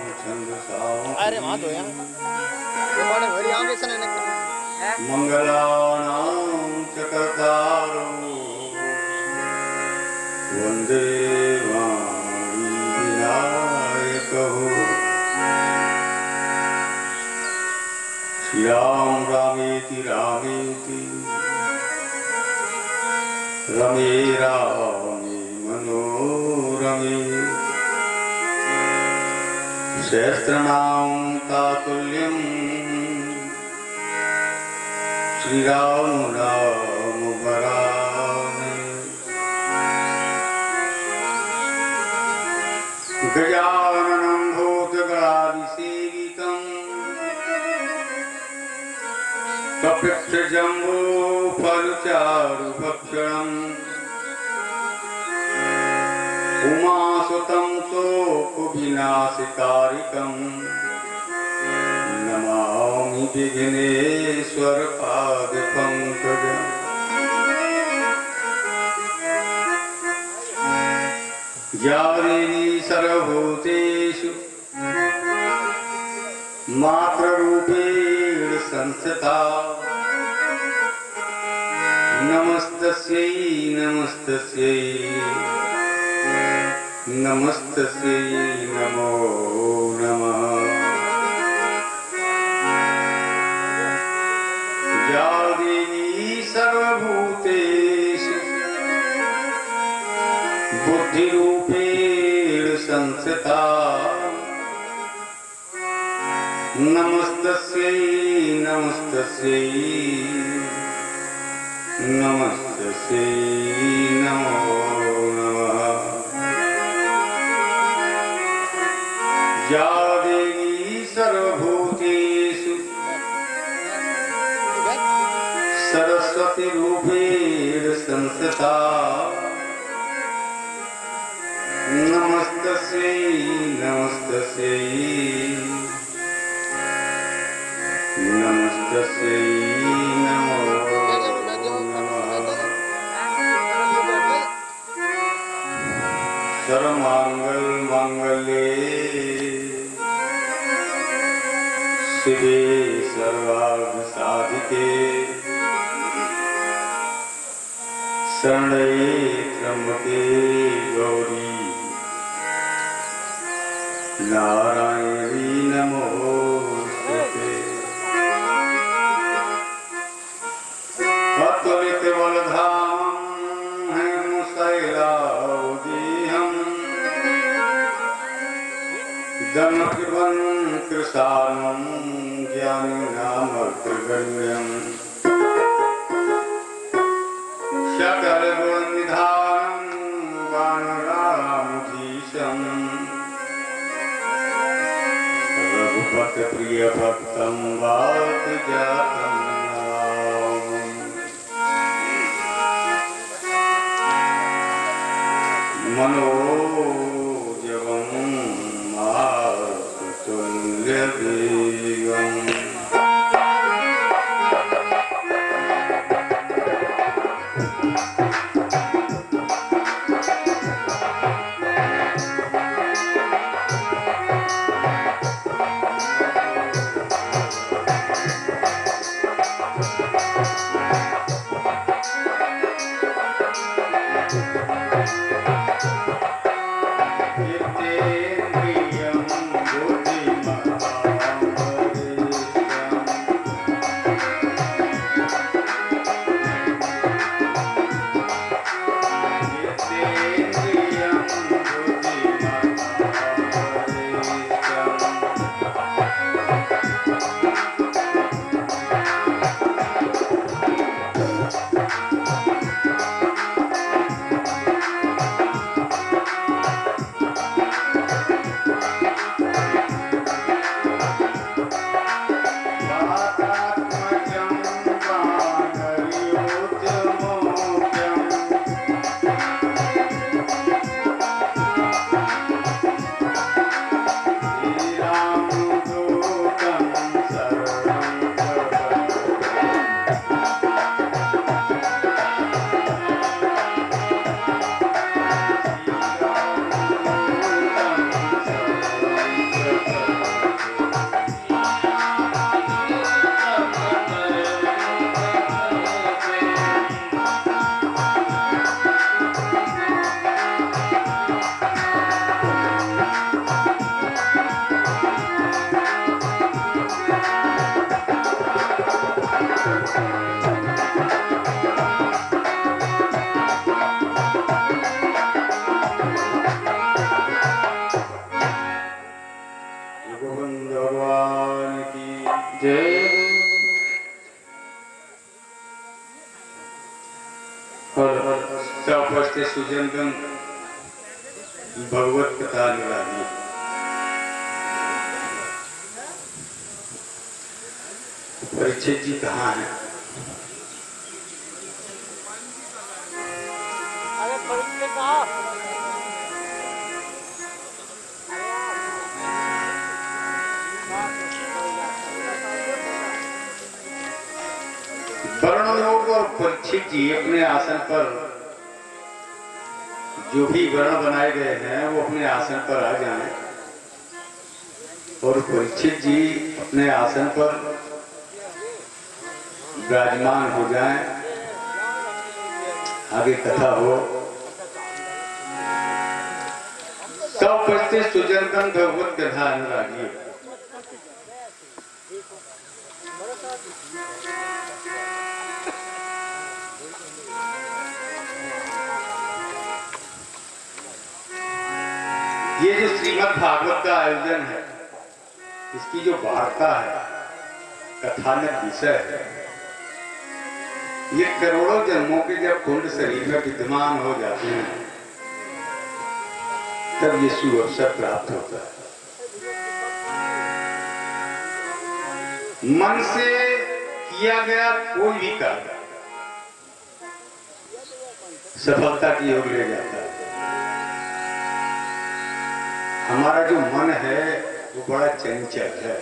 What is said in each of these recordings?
अरे वहाँ तो यहाँ मंगलानां चकर्तारो वंदे विनायको श्री राम रामेति रामेति रमे रामे मनोरमे सहस्रनाम तातुल्यं श्री राम नाम वरानने गजाननं भूतगणाधिसेवितं कपित्थजम्बूफलचारुभक्षणम् उमासुतं शोकविनाशकारिकम् नमामि विघ्नेश्वर पादपङ्कजम् या देवी सर्वभूतेषु मातृरूपेण संस्थिता नमस्तस्यै नमस्तस्यै नमस्तस्यै नमो नमः। या देवी सर्वभूतेषु बुद्धिरूपेण संस्थिता नमस्तस्यै नमस्तस्यै नमस्तस्यै नमो नमः। या देवी सर्वभूतेषु सरस्वती रूपेण संस्थिता नमस्तस्यै नमस्तस्यै नमस्तस्यै नमो नमः। सर्वमंगल मांगल्ये शिवे सर्वार्थ साधिके शरण्ये त्र्यंबके गौरी नारायणी नमोस्तुते। अतुलित बलधामं शैलावदेहं दमकवन्कृशानं ज्ञानिनामग्रगण्यं सकलगुणनिधानं वानरामधीशं रघुपतिप्रियभक्तं वातजातं मनोजवं मारुततुल्यवेगम्। सुजनगण भगवत कथा निराली। परीक्षित जी कहाँ हैं? अरे परीक्षित वर्ण योग और परीक्षित जी अपने आसन पर, जो भी वर्ण बनाए गए हैं वो अपने आसन पर आ जाएं और परीक्षित जी अपने आसन पर विराजमान हो जाएं। आगे कथा हो। सब बचते सुजनगण भगवत कथा अनुरागी। ये जो श्रीमद् भागवत का आयोजन है, इसकी जो वार्ता है, कथानक विषय है, ये करोड़ों जन्मों के जब कुंड शरीर में विद्यमान हो जाते हैं तब ये शुभ अवसर प्राप्त होता है। मन से किया गया कोई भी कार्य सफलता की ओर ले जाता है। हमारा जो मन है वो बड़ा चंचल है,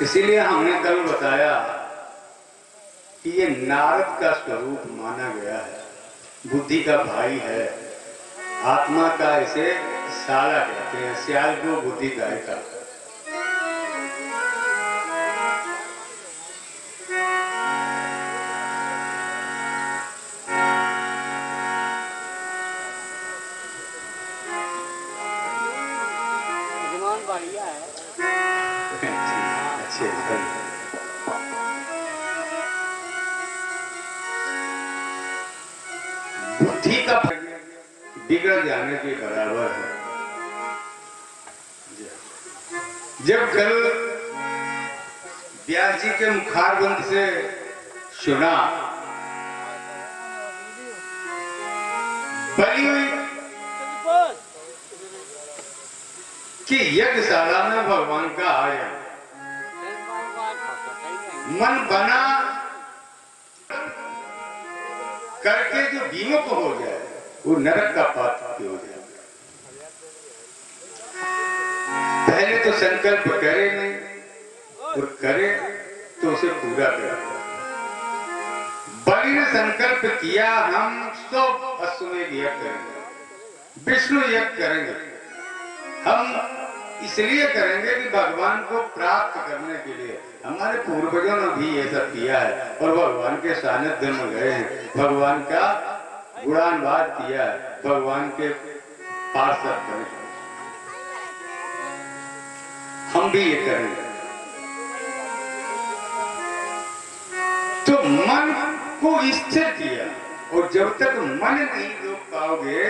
इसीलिए हमने कल बताया कि ये नारद का स्वरूप माना गया है, बुद्धि का भाई है, आत्मा का इसे साला कहते हैं, सियाल को बुद्धि का। बढ़िया है। अच्छे बुद्धि का बिगड़ जाने के बराबर है। जब कल व्यास जी के मुखारबंद से सुना बली हुई कि यज्ञशाला में भगवान का आया, मन बना करके जो विमुख हो जाए वो नरक का पात्र हो जाए। पहले तो संकल्प करे नहीं और करे तो उसे पूरा करे। बलि ने संकल्प किया हम 100 अश्वमेध यज्ञ करेंगे, विष्णु यज्ञ करेंगे, हम इसलिए करेंगे कि भगवान को प्राप्त करने के लिए। हमारे पूर्वजों ने भी ये सब किया है और भगवान के सानिध्य में गए हैं, भगवान का गुणानुवाद किया है, भगवान के पार्षद बने। हम भी ये करेंगे। तो मन को स्थिर किया और जब तक मन नहीं रोक पाओगे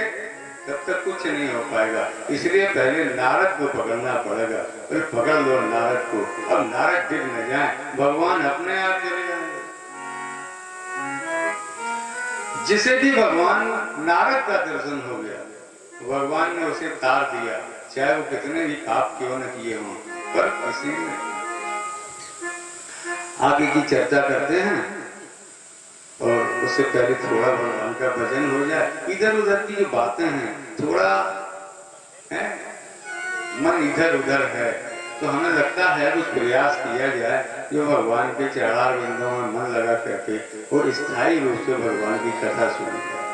तब तक कुछ नहीं हो पाएगा। इसलिए पहले नारद को पकड़ना पड़ेगा। फिर पकड़ लो नारद को, अब नारद गिर न जाए, भगवान अपने आप चले जाएंगे। जिसे भी भगवान नारद का दर्शन हो गया, भगवान ने उसे तार दिया, चाहे वो कितने भी पाप क्यों न किए हों। पर किसी ने आगे की चर्चा करते हैं और उससे पहले थोड़ा भगवान का भजन हो जाए। इधर उधर की जो बातें हैं, थोड़ा है मन इधर उधर है, तो हमें लगता है कुछ प्रयास किया जाए जो भगवान के चरणार बिंदुओं में मन लगा करके और स्थायी रूप से भगवान की कथा सुनी जाए।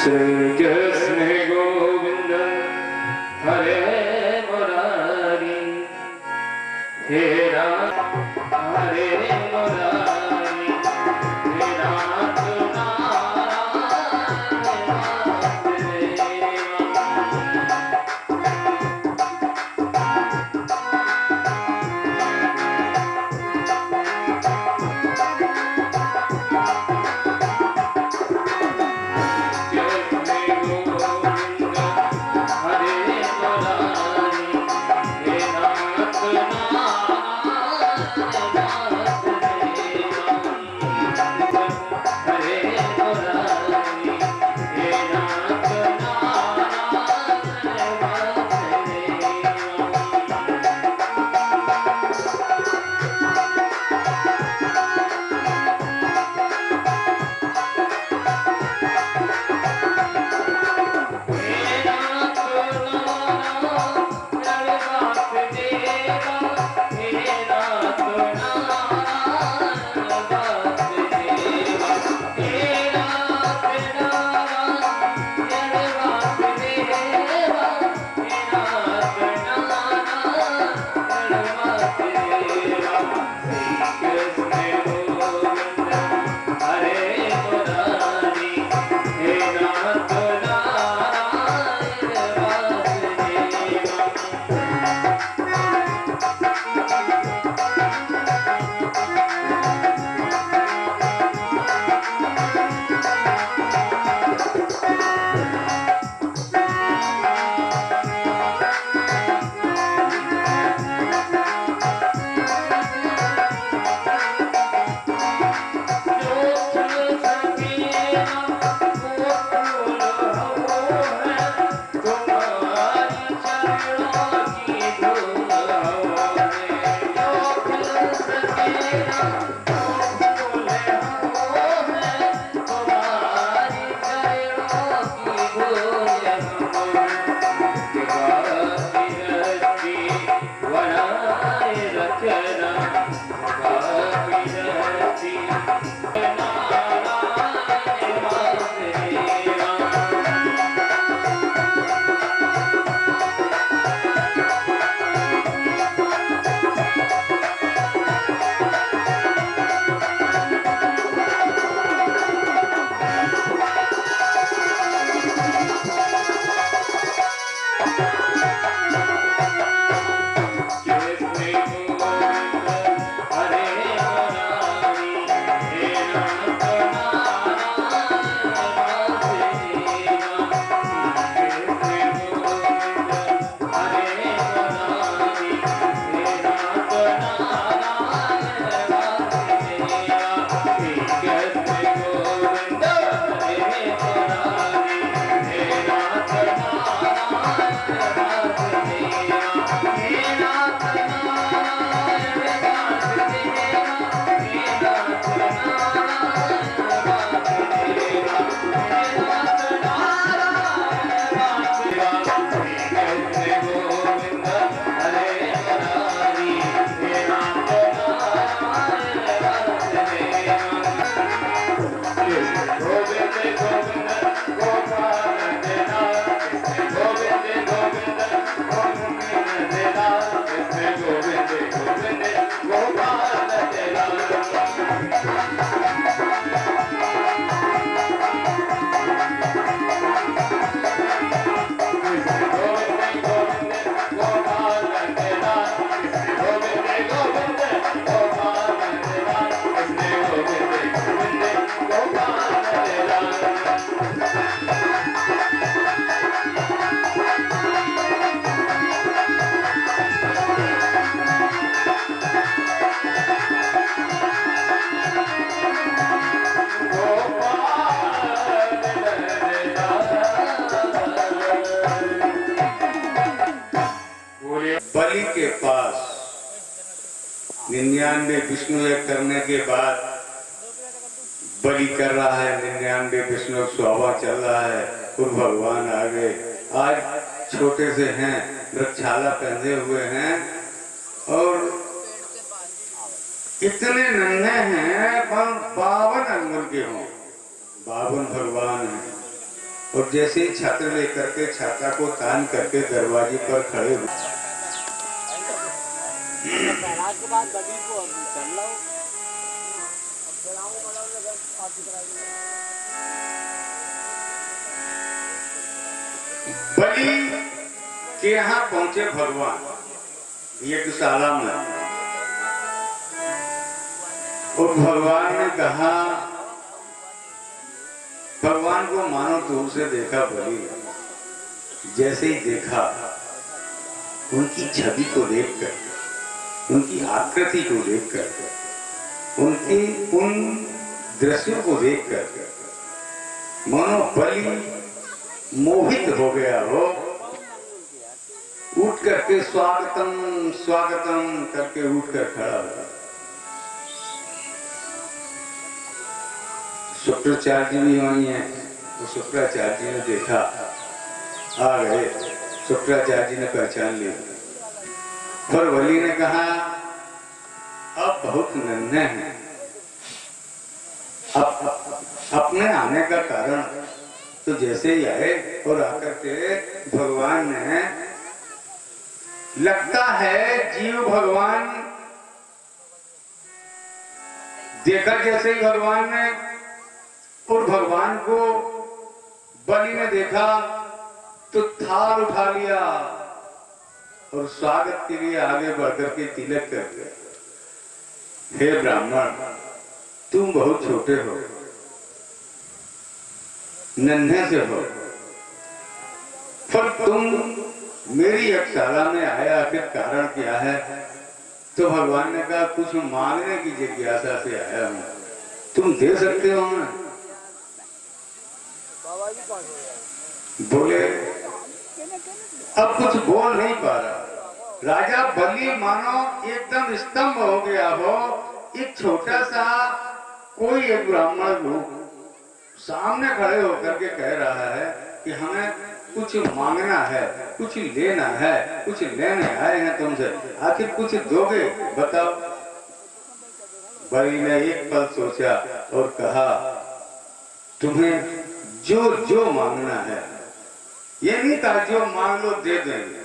श्री कृष्ण गोविंद हरे मुरारी, हे राम हरे मुरारी, हे नाथ Hey, बलि के पास 99 विष्णु यज्ञ करने के बाद बलि कर रहा है, 99 विष्णु स्वाहा चल रहा है और भगवान आ गए। आज छोटे से हैं, वृक्षाला पहने हुए हैं और इतने नन्हे हैं पर 52 अंगुल के हों। 52 भगवान हैं और जैसे ही छात्र लेकर के छाता को तान करके दरवाजे पर खड़े हुए। बलि के यहाँ पहुंचे भगवान यज्ञशाला में और भगवान ने कहा, भगवान को मानो दूर से देखा बलि, जैसे ही देखा उनकी छवि को देखकर, उनकी आकृति को देखकर, उनके उन दृश्यों को देखकर मानो बलि मोहित हो गया हो। उठ करके स्वागतम स्वागतम करके उठकर खड़ा हुआ। शुक्राचार्य भी वही है, तो शुक्राचार्य जी ने देखा, आ गए। शुक्राचार्य जी ने पहचान लिया। पर बलि ने कहा, अब बहुत नन्हे हैं, अब अपने आने का कारण तो जैसे ही आए और आकर के भगवान ने, लगता है जीव भगवान देखा जैसे ही भगवान ने और भगवान को बलि ने देखा तो थाल उठा लिया और स्वागत के लिए आगे बढ़कर के तिलक कर दिया। हे ब्राह्मण, तुम बहुत छोटे हो, नन्हे से हो, पर तुम मेरी यज्ञशाला में आया, आखिर कारण क्या है? तो भगवान ने कहा, कुछ मांगने की जिज्ञासा से आया हूं, तुम दे सकते हो ना? बोले, अब कुछ बोल नहीं पा रहा। राजा बलि मानो एकदम स्तंभ हो गया हो। एक छोटा सा कोई एक ब्राह्मण लोग सामने खड़े होकर के कह रहा है कि हमें कुछ मांगना है, कुछ लेना है, कुछ लेने आए हैं तुमसे, आखिर कुछ दोगे? बताओ। बलि ने एक पल सोचा और कहा, तुम्हें जो जो मांगना है, ये नहीं कहा जो मांग लो दे देंगे।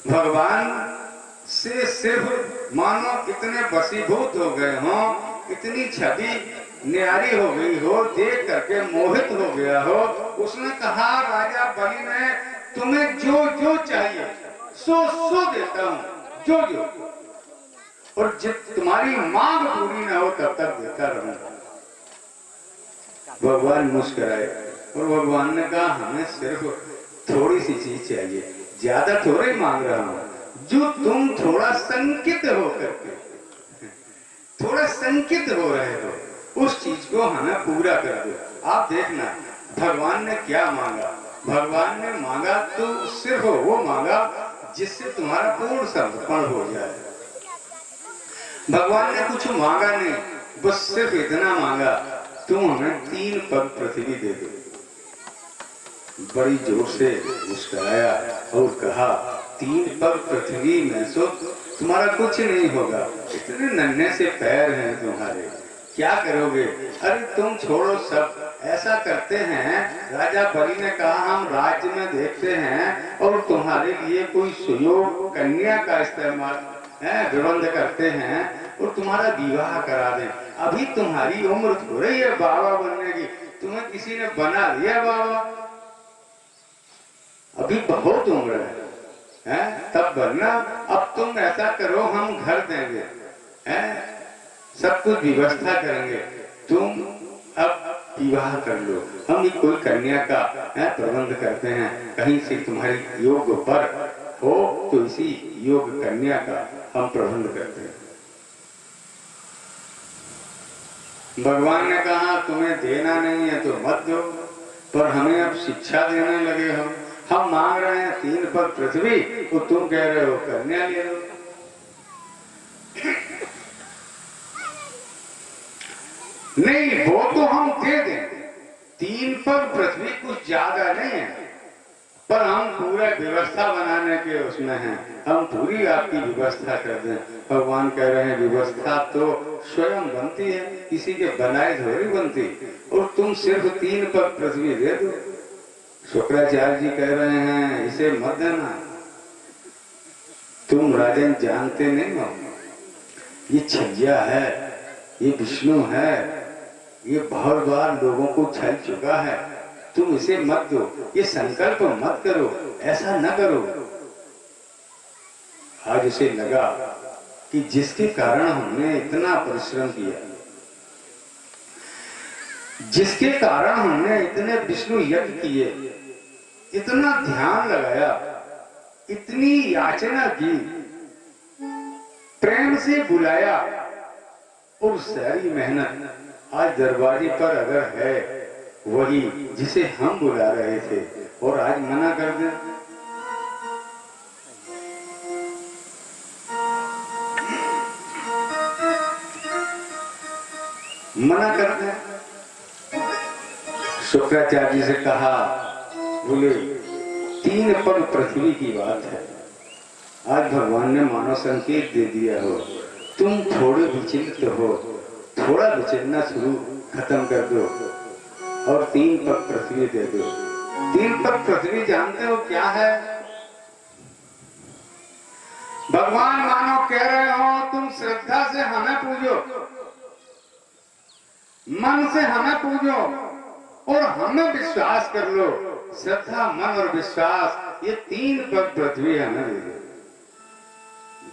भगवान से सिर्फ मानो इतने वशीभूत हो गए हो, इतनी छवि न्यारी हो गई हो, देख करके मोहित हो गया हो। उसने कहा, राजा बलि ने, तुम्हें जो जो चाहिए सो सो देता हूं, जो जो, और जब तुम्हारी मांग पूरी ना हो तब तक देता रहूंगा। भगवान मुस्कुराए और भगवान ने कहा, हमें सिर्फ थोड़ी सी चीज चाहिए, ज्यादा थोड़े मांग रहा हूं, जो तुम थोड़ा संकित हो करके, थोड़ा संकित हो रहे हो, उस चीज को हमें पूरा कर दो। आप देखना भगवान ने क्या मांगा। भगवान ने मांगा तो सिर्फ वो मांगा जिससे तुम्हारा पूर्ण समर्पण हो जाए। भगवान ने कुछ मांगा नहीं, बस सिर्फ इतना मांगा, तुम हमें 3 पग पृथ्वी दे दो। बड़ी जोर से मुस्कुराया और कहा, 3 पग पृथ्वी में सो तुम्हारा कुछ नहीं होगा, इतने नन्हे से पैर हैं तुम्हारे, क्या करोगे? अरे तुम छोड़ो सब, ऐसा करते हैं। राजा बलि ने कहा, हम राज्य में देखते हैं और तुम्हारे लिए कोई सुयोग कन्या का इस्तेमाल प्रबंध करते हैं और तुम्हारा विवाह करा दें। अभी तुम्हारी उम्र हो रही है बाबा बनने की, तुम्हें किसी ने बना दिया बाबा, अभी बहुत उम्र है तब बनना। अब तुम ऐसा करो, हम घर देंगे, सब कुछ व्यवस्था करेंगे, तुम अब विवाह कर लो, हम कोई कन्या का प्रबंध करते हैं, कहीं से तुम्हारी योग पर हो तो इसी योग कन्या का हम प्रबंध करते हैं। भगवान ने कहा, तुम्हें देना नहीं है तो मत दो, पर हमें अब शिक्षा देने लगे हो। हम मांग रहे हैं 3 पग पृथ्वी, तो तुम कह रहे हो कन्या ले लो। नहीं, वो तो हम दे देंगे। 3 पग पृथ्वी कुछ ज्यादा नहीं है, पर हम पूरा व्यवस्था बनाने के उसमें हैं, हम पूरी आपकी व्यवस्था कर दें। भगवान कह रहे हैं व्यवस्था तो स्वयं बनती है, किसी के बनाए थोड़ी बनती, और तुम सिर्फ 3 पग पृथ्वी दे दो। शुक्राचार्य जी कह रहे हैं इसे मत देना, तुम राजन जानते नहीं हो, ये छज्जा है, ये विष्णु है, ये बहुत बार लोगों को छल चुका है, तुम इसे मत दो, ये संकल्प मत करो, ऐसा न करो। आज उसे लगा कि जिसके कारण हमने इतना परिश्रम किया, जिसके कारण हमने इतने विष्णु यज्ञ किए, इतना ध्यान लगाया, इतनी याचना की, प्रेम से बुलाया, और सारी मेहनत आज दरवाजे पर अगर है वही जिसे हम बुला रहे थे, और आज मना कर दे, मना कर दे। शुक्राचार्य जी से कहा, बोले 3 पग पृथ्वी की बात है, आज भगवान ने मानो संकेत दे दिया हो, तुम थोड़े विचलित हो, थोड़ा विचलना शुरू खत्म कर दो और 3 पग पृथ्वी दे दो। 3 पग पृथ्वी जानते हो क्या है? भगवान मानो कह रहे हो तुम श्रद्धा से हमें पूजो, मन से हमें पूजो, और हमें विश्वास कर लो। श्रद्धा, मन और विश्वास, ये 3 पग पृथ्वी हमें दे दो।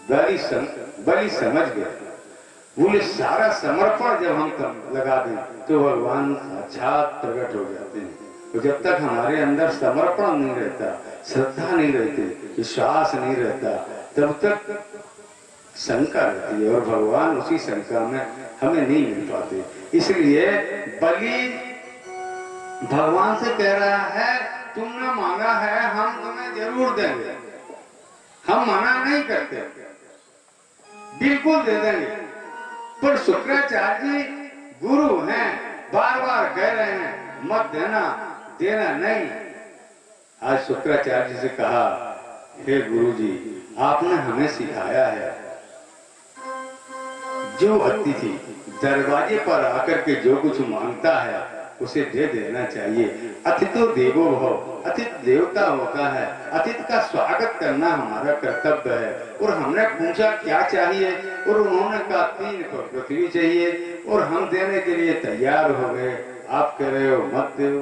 बड़ी समझ गए, बोले सारा समर्पण जब हम लगा दें तो भगवान साक्षात प्रकट हो जाते हैं। तो जब तक हमारे अंदर समर्पण नहीं रहता, श्रद्धा नहीं रहती, विश्वास नहीं रहता, तब तक शंका रहती है, और भगवान उसी शंका में हमें नहीं मिल पाते। इसलिए बलि भगवान से कह रहा है तुमने मांगा है, हम तुम्हें जरूर देंगे, हम मना नहीं करते, बिल्कुल दे देंगे। पर शुक्राचार्य जी गुरु हैं, बार बार कह रहे हैं मत देना, देना नहीं। आज शुक्राचार्य जी से कहा, हे गुरु जी, आपने हमें सिखाया है जो अतिथि दरवाजे पर आकर के जो कुछ मांगता है उसे दे देना चाहिए। अतिथि देवो भव, अतिथि देवता होता है, अतिथि का स्वागत करना हमारा कर्तव्य है। और हमने पूछा क्या चाहिए, और उन्होंने कहा 3 पग पृथ्वी चाहिए, और हम देने के लिए तैयार हो गए। आप कह रहे हो मत दो।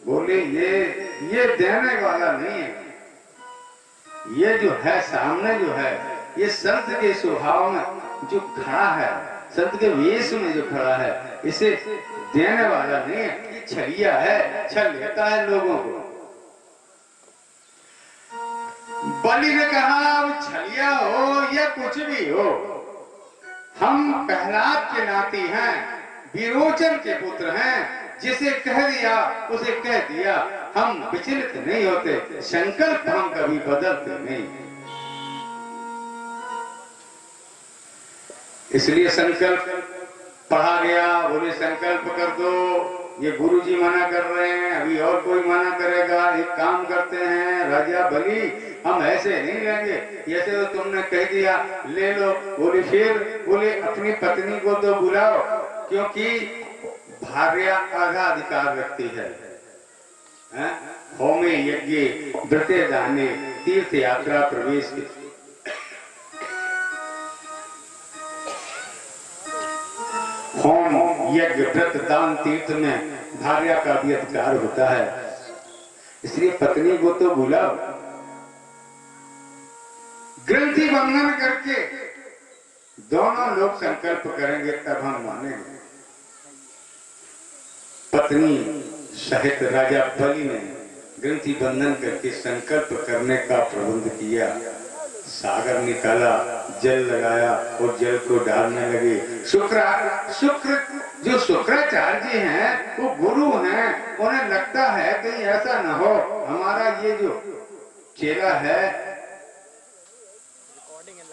बोले ये देने वाला नहीं है, ये जो है सामने जो है, ये संत के स्वभाव में जो खड़ा है, संत के वेश में जो खड़ा है, इसे देने वाला नहीं है, ये छलिया है, छल लेता है लोगों को। बलि ने कहा अब छलिया हो या कुछ भी हो, हम प्रहलाद के नाती हैं, विरोचन के पुत्र हैं, जिसे कह दिया उसे कह दिया, हम विचलित नहीं होते, संकल्प हम कभी बदलते नहीं। इसलिए संकल्प पढ़ा गया, बोले संकल्प कर दो, ये गुरुजी मना कर रहे हैं, अभी और कोई मना करेगा, एक काम करते हैं राजा बलि, हम ऐसे नहीं लेंगे, जैसे तो तुमने कह दिया ले लो। बोले फिर, बोले अपनी पत्नी को तो बुलाओ, क्योंकि भार्या आधा अधिकार रखती है। होमे यज्ञ व्रते दाने तीर्थ यात्रा प्रवेश के, होम यज्ञ व्रत दान तीर्थ में भार्या का भी अधिकार होता है, इसलिए पत्नी को तो बुलाओ। ग्रंथि बंधन करके दोनों लोग संकल्प करेंगे तब हम मानेंगे। पत्नी सहित राजा बलि ने ग्रंथि बंधन करके संकल्प करने का प्रबंध किया। सागर निकाला, जल लगाया और जल को डालने लगे। शुक्र जो शुक्राचार्य जी हैं वो गुरु हैं, उन्हें लगता है कहीं ऐसा न हो हमारा ये जो चेला है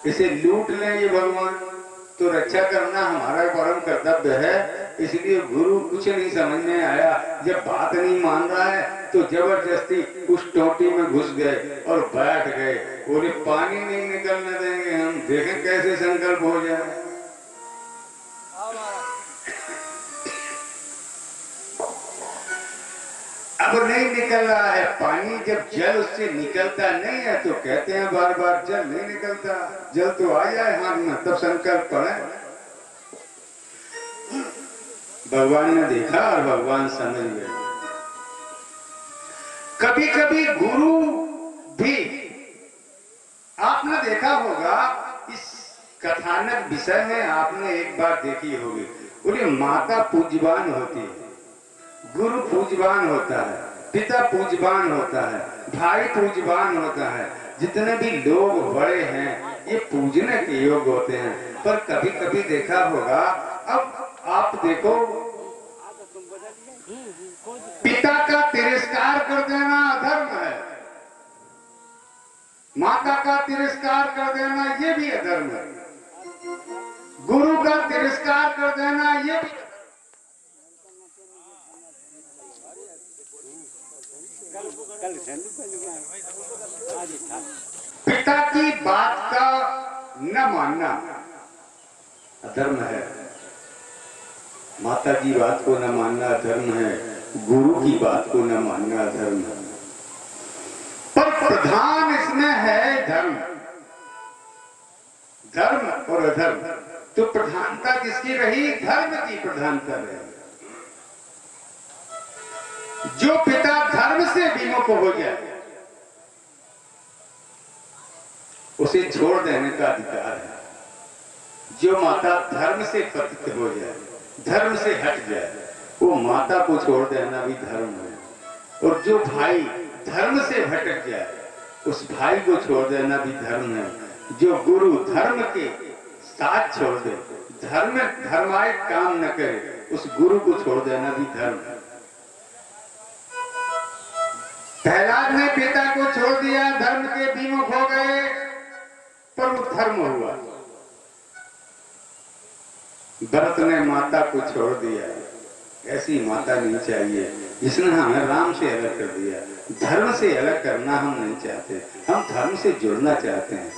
इसे लूट लें ये भगवान, तो रक्षा करना हमारा परम कर्तव्य है, इसलिए गुरु कुछ नहीं समझ में आया। जब बात नहीं मान रहा है तो जबरदस्ती उस टोटी में घुस गए और बैठ गए। बोले पानी नहीं निकलने देंगे हम, देखें कैसे संकल्प हो जाए। अब नहीं निकल रहा है पानी, जब जल उससे निकलता नहीं है तो कहते हैं बार बार जल नहीं निकलता, जल तो आ जाए हाथ में तब संकल्प पड़े। भगवान ने देखा और भगवान समझ गए। कभी कभी गुरु भी, आपने देखा होगा इस कथानक विषय में, आपने एक बार देखी होगी, बोले माता पूज्यवान होती है, गुरु पूज्यवान होता है, पिता पूज्यवान होता है, भाई पूज्यवान होता है, जितने भी लोग बड़े हैं ये पूजने के योग्य होते हैं। पर कभी कभी देखा होगा, अब आप देखो, पिता का तिरस्कार कर देना अधर्म है, माता का तिरस्कार कर देना ये भी अधर्म है, गुरु का तिरस्कार कर देना ये भी। पिता की बात का न मानना अधर्म है, माता की बात को न मानना अधर्म है, गुरु की बात को न मानना अधर्म है। पर प्रधान इसमें है धर्म, धर्म और अधर्म। तो प्रधानता किसकी रही? धर्म की प्रधानता रही। जो पिता धर्म से विमुख हो जाए उसे छोड़ देने का अधिकार है। जो माता धर्म से पतित हो जाए, धर्म से हट जाए, वो माता को छोड़ देना भी धर्म है। और जो भाई धर्म से भटक जाए, उस भाई को छोड़ देना भी धर्म है। जो गुरु धर्म के साथ छोड़ दे, धर्माय काम न करे, उस गुरु को छोड़ देना भी धर्म है। प्रहलाद ने पिता को छोड़ दिया, धर्म के विमुख हो गए, पर वो धर्म हुआ। भरत ने माता को छोड़ दिया, ऐसी माता नहीं चाहिए जिसने हमें राम से अलग कर दिया। धर्म से अलग करना हम नहीं चाहते, हम धर्म से जुड़ना चाहते हैं।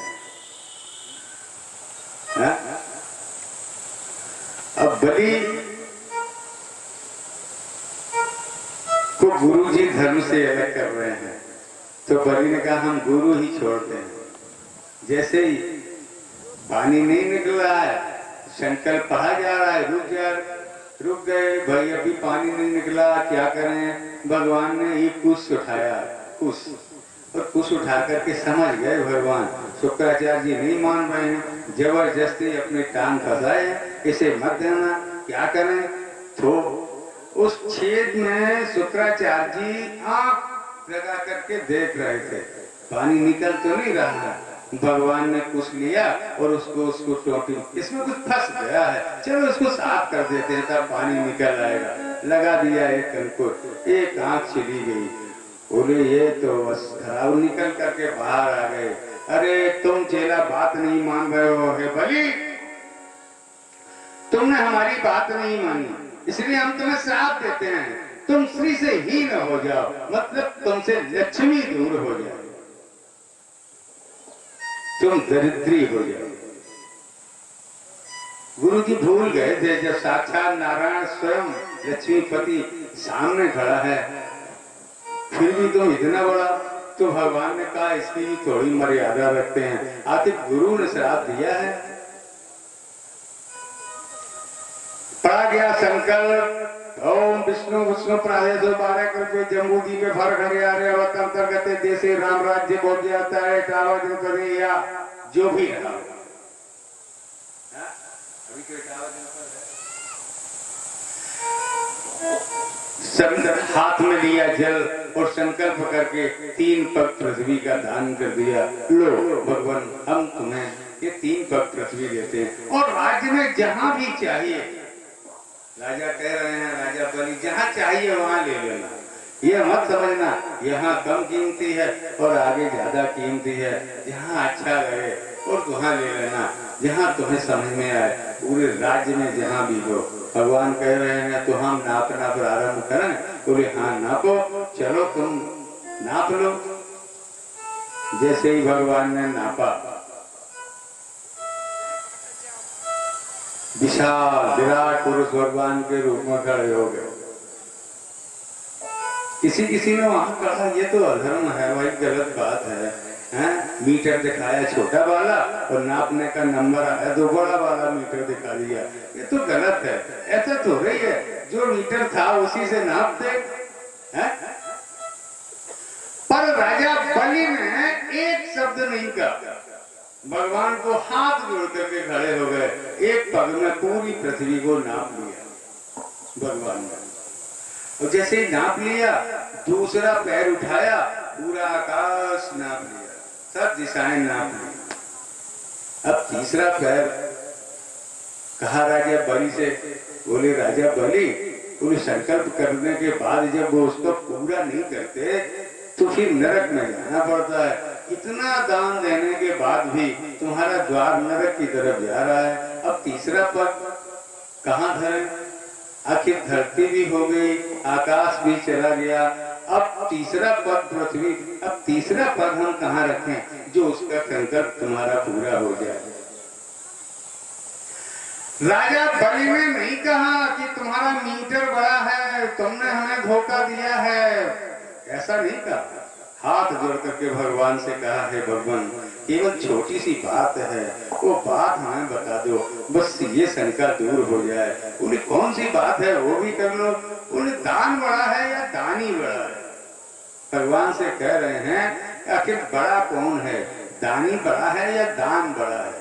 अब बलि को गुरुजी धर्म से अलग कर रहे हैं, तो बलि ने कहा हम गुरु ही छोड़ते हैं। जैसे ही पानी नहीं निकल रहा है, संकल्प पढ़ा जा रहा है, रुक गए भाई, अभी पानी नहीं निकला, क्या करें। भगवान ने एक कुश उठाया, कुश, और कुश उठा करके समझ गए भगवान शुक्राचार्य जी नहीं मान रहे हैं, जबरदस्ती अपनी टांग फंसाए, इसे मत देना, क्या करें। तो उस छेद में शुक्राचार्य जी आंख लगा करके देख रहे थे, पानी निकल तो नहीं रहा है। भगवान ने कुछ लिया और उसको टोटी, इसमें कुछ फंस गया है, चलो इसको साफ कर देते हैं तब पानी निकल आएगा। लगा दिया एक कंकुर, एक आंख चली गई। बोले ये तो बस खराब, निकल करके बाहर आ गए। अरे तुम चेला बात नहीं मान रहे हो, हे बलि तुमने हमारी बात नहीं मानी, इसलिए हम तुम्हें श्राप देते हैं, तुम श्री से हीन हो जाओ, मतलब तुमसे लक्ष्मी दूर हो जाए, तुम दरिद्री हो जाओ। गुरु जी भूल गए थे, जब साक्षात नारायण स्वयं लक्ष्मीपति सामने खड़ा है, फिर भी तुम इतना बड़ा। तो भगवान ने कहा इसकी भी थोड़ी मर्यादा रखते हैं, आखिर गुरु ने श्राप दिया है। पढ़ा गया संकल्प, ओम विष्णु विष्णु प्रादेश 12 करके जम्बू द्वीप में भर खड़े आ रहे अंतर्गत देशे राम राज्य बोध जाता है, या जो भी रहा अभी हाथ में लिया जल और संकल्प करके 3 पग पृथ्वी का दान कर दिया। लो भगवान हम तुम्हें ये 3 पग पृथ्वी देते हैं, और राज्य में जहां भी चाहिए, राजा कह रहे हैं, राजा बलि जहां चाहिए वहां ले लेना, ये मत समझना यहाँ कम कीमती है और आगे ज्यादा कीमती है, जहाँ अच्छा रहे और वहां ले लेना। जहाँ तुम्हें समझ में आए, पूरे राज्य में जहाँ भी हो। भगवान कह रहे हैं तो हम नापना प्रारंभ करें? बोले हाँ नापो, चलो तुम नाप लो। जैसे ही भगवान ने नापा, विशाल विराट पुरुष भगवान के रूप में खड़े हो गए। किसी ने वहां कहा ये तो अधर्म है भाई, गलत बात है। मीटर दिखाया छोटा वाला और नापने का नंबर आया तो बड़ा वाला मीटर दिखा दिया, ये तो गलत है। ऐसा तो रही है, जो मीटर था उसी से नाप दे। पर राजा बलि ने एक शब्द नहीं कहा, भगवान को हाथ जोड़ करके खड़े हो गए। एक पग में पूरी पृथ्वी को नाप लिया भगवान ने। और जैसे ही नाप लिया, दूसरा पैर उठाया, पूरा आकाश नाप लिया, सब दिशाएं नाप ली। अब तीसरा पैर कहा राजा बलि से, बोले राजा बलि, पूरे संकल्प करने के बाद जब वो उसको पूरा नहीं करते तो फिर नरक में जाना पड़ता है। इतना दान देने के बाद भी तुम्हारा द्वार नरक की तरफ जा रहा है। अब तीसरा पग कहाँ धरे? आखिर धरती भी हो गई, आकाश भी चला गया, अब तीसरा पग पृथ्वी, अब तीसरा पग हम कहाँ रखें जो उसका संकल्प तुम्हारा पूरा हो जाए? राजा बलि ने नहीं कहा कि तुम्हारा मीटर बड़ा है, तुमने हमें धोखा दिया है, ऐसा नहीं कहा। हाथ जोड़ करके भगवान से कहा है, भगवान केवल छोटी सी बात है, वो बात हमें बता दो, बस ये शंका दूर हो जाए। उन्हें कौन सी बात है वो भी कर लो। उन्हें दान बड़ा है या दानी बड़ा है? भगवान से कह रहे हैं आखिर बड़ा कौन है, दानी बड़ा है या दान बड़ा है?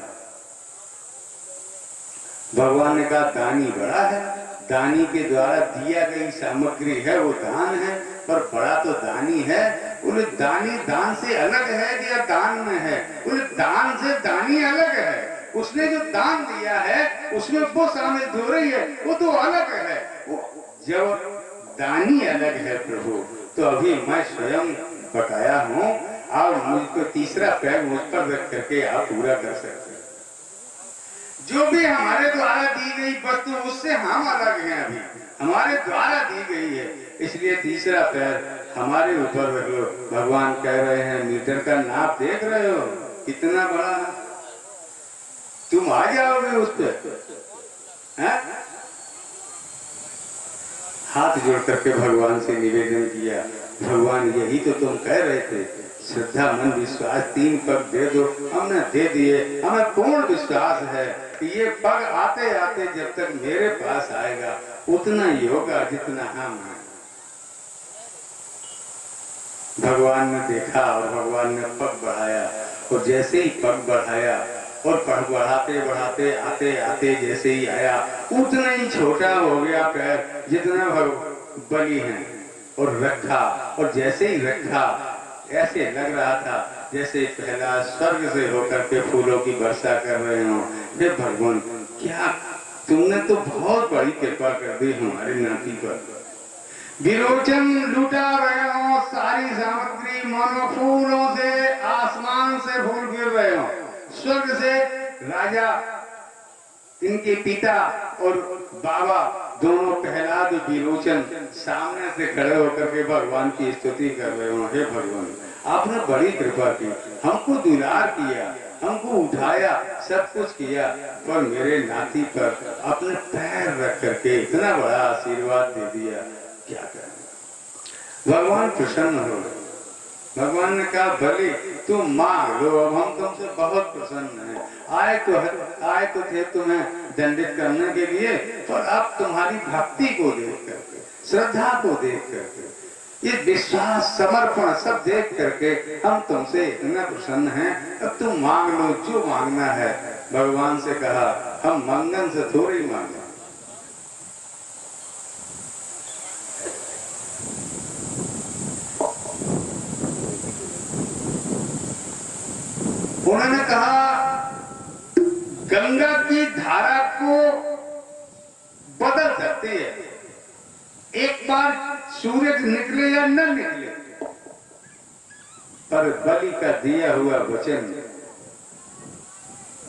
भगवान ने कहा दानी बड़ा है, दानी के द्वारा दिया गई सामग्री है वो दान है, पर बड़ा तो दानी है। उन्हें दानी दान से अलग है या दान में है? उन्हें दान से दानी अलग है। उसने जो दान दिया है उसमें वो शामिल हो रही है, वो तो अलग है। जब दानी अलग है प्रभु, तो अभी मैं स्वयं बकाया हूँ और मुझको तीसरा पैर मुझ पर रख करके आप पूरा कर सकते हैं। जो भी हमारे द्वारा दी गई वस्तु उससे हम अलग हैं, अभी हमारे द्वारा दी गई है, इसलिए तीसरा पैर हमारे ऊपर रख लो। भगवान कह रहे हैं मीटर का नाप देख रहे हो कितना बड़ा है, तुम आ जाओगे उस पे? हाथ जोड़ करके भगवान से निवेदन किया, भगवान यही तो तुम कह रहे थे, श्रद्धा मन विश्वास 3 पग दे दो, हमने दे दिए। हमें पूर्ण विश्वास है कि ये पग आते आते जब तक मेरे पास आएगा उतना ही होगा जितना हम हैं। भगवान ने देखा और भगवान ने पग बढ़ाया, और जैसे ही पग बढ़ाया और पग बढ़ाते बढ़ाते आते आते जैसे ही आया उतना ही छोटा हो गया पैर जितना बलि है, और रखा, और जैसे ही रखा ऐसे लग रहा था जैसे पहला स्वर्ग से होकर के फूलों की वर्षा कर रहे हो। हे भगवान, क्या तुमने तो बहुत बड़ी कृपा कर दी हमारे नाती पर। विरोचन लुटा रहे हो सारी सामग्री, मानो फूलों से आसमान से फूल गिर रहे हो, स्वर्ग से राजा इनके पिता और बाबा दोनों प्रहलाद विरोचन सामने से खड़े होकर के भगवान की स्तुति कर रहे हो। हे भगवान, आपने बड़ी कृपा की, हमको दुलार किया, हमको उठाया, सब कुछ किया, पर मेरे नाती पर अपने पैर रख करके इतना बड़ा आशीर्वाद दे दिया, क्या करें? भगवान प्रसन्न हो गए। भगवान ने कहा भले तुम मांग लो, अब हम तुमसे बहुत प्रसन्न हैं। आए तो थे तुम्हें दंडित करने के लिए, पर अब तुम्हारी भक्ति को देख करके, श्रद्धा को देख करके, ये विश्वास समर्पण सब देख करके हम तुमसे इतना प्रसन्न हैं। अब तुम मांग लो जो मांगना है। भगवान से कहा हम मंगन से थोड़ी मांगे, उन्होंने कहा गंगा की धारा को बदल सकती है, एक बार सूरज निकले या न निकले, पर बलि का दिया हुआ वचन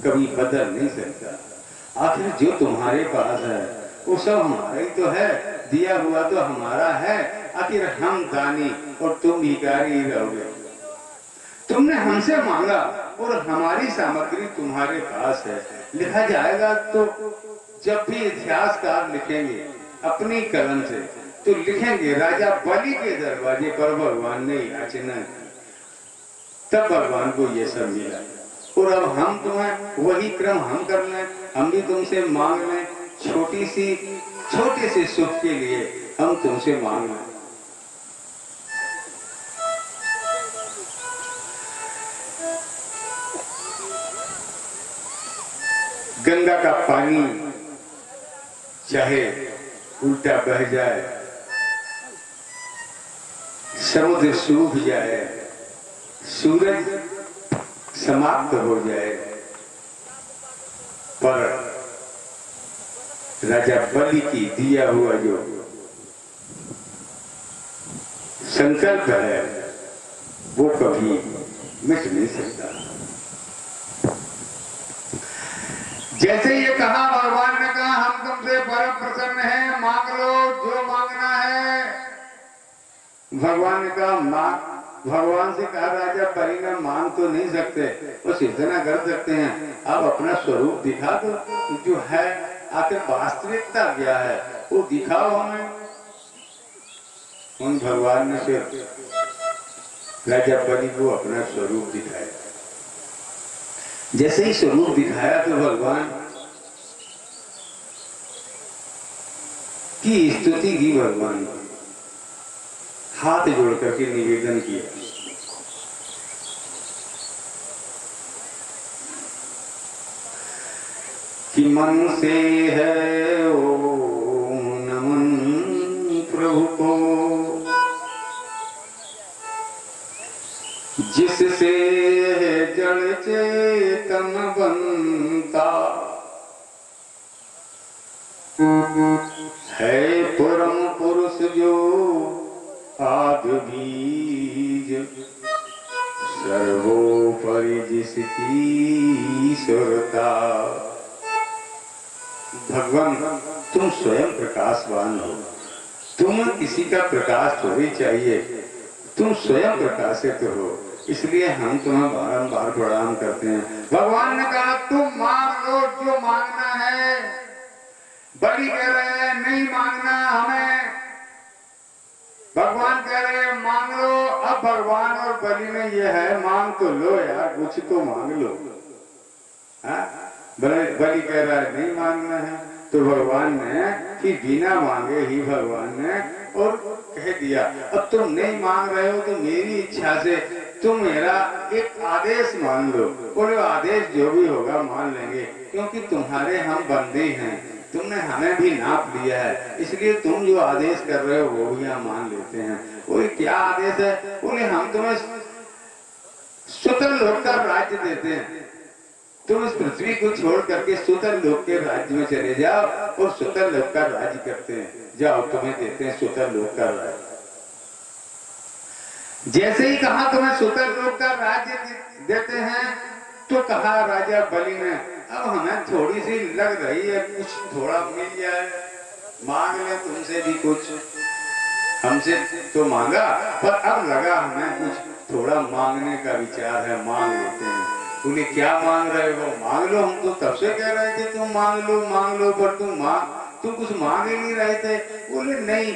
कभी बदल नहीं सकता। आखिर जो तुम्हारे पास है वो सब हमारा ही तो है, दिया हुआ तो हमारा है। आखिर हम दानी और तुम भिखारी ही रहोगे। तुमने हमसे मांगा और हमारी सामग्री तुम्हारे पास है। लिखा जाएगा तो जब भी इतिहासकार लिखेंगे अपनी कलम से तो लिखेंगे राजा बलि के दरवाजे पर भगवान ने याचना की, तब भगवान को ये सब मिला। और अब हम तुम्हें वही क्रम हम कर लें, हम भी तुमसे मांग लें, छोटे से सुख के लिए हम तुमसे मांग लें। गंगा का पानी चाहे उल्टा बह जाए, समुद्र सूख जाए, सूरज समाप्त हो जाए, पर राजा बलि की दिया हुआ जो संकल्प है वो कभी मिट नहीं सकता। जैसे ये कहा भगवान ने कहा हम तुमसे परम प्रसन्न हैं, मांग लो जो मांगना है। भगवान ने कहा मांग। भगवान से कहा राजा बलि ने मांग तो नहीं सकते, वो सिद्धना कर सकते हैं, अब अपना स्वरूप दिखा दो जो है, आखिर वास्तविकता क्या है वो दिखाओ हमें। उन भगवान ने फिर राजा बलि को अपना स्वरूप दिखाया। जैसे ही स्वरूप दिखाया तो भगवान की स्तुति की, भगवान हाथ जोड़ करके निवेदन किया कि मन से है ओम नमन प्रभु को, जिससे जड़ चेतन बनता है, परम पुरुष जो आदि बीज, सर्वोपरि जिसकी ईश्वरता। भगवान तुम स्वयं प्रकाशवान हो, तुम किसी का प्रकाश थोड़ी चाहिए, तुम स्वयं प्रकाशित हो, इसलिए हम तुम्हें बारंबार प्रणाम करते हैं। भगवान ने कहा तुम मांग लो जो मांगना है। बलि कह रहे हैं नहीं मांगना हमें, भगवान कह रहे हैं मांग लो। अब भगवान और बलि में यह है मांग तो लो यार, कुछ तो मांग लो। बलि कह रहा है नहीं मांगना है, तो भगवान ने कि बिना मांगे ही भगवान ने और कह दिया अब तुम नहीं मांग रहे हो तो मेरी इच्छा से तुम मेरा एक आदेश मान लो, और वो आदेश जो भी होगा मान लेंगे, क्योंकि तुम्हारे हम बंदे हैं, तुमने हमें भी नाप लिया है, इसलिए तुम जो आदेश कर रहे हो वो भी हम मान लेते हैं। वो क्या आदेश है? बोले हम तुम्हें सुतल लोक का राज्य देते हैं, तुम इस पृथ्वी को छोड़ करके सुतल लोक के राज्य में चले जाओ और सुतल लोक का राज्य करते हैं, जाओ तुम्हें देते हैं सुतल लोक का राज्य। जैसे ही कहा तुम्हें सुतल लोक का राज्य देते हैं तो कहा राजा बलि ने अब हमें थोड़ी सी लग रही है कुछ थोड़ा मिल जाए, मांग ले तुमसे भी कुछ, हमसे तो मांगा पर अब लगा हमें कुछ थोड़ा मांगने का विचार है, मांग लेते हैं। बोले क्या मांग रहे हो? मांग लो, हम तो तब से कह रहे थे तुम मांग लो पर तुम कुछ मांग ही नहीं रहे थे। बोले नहीं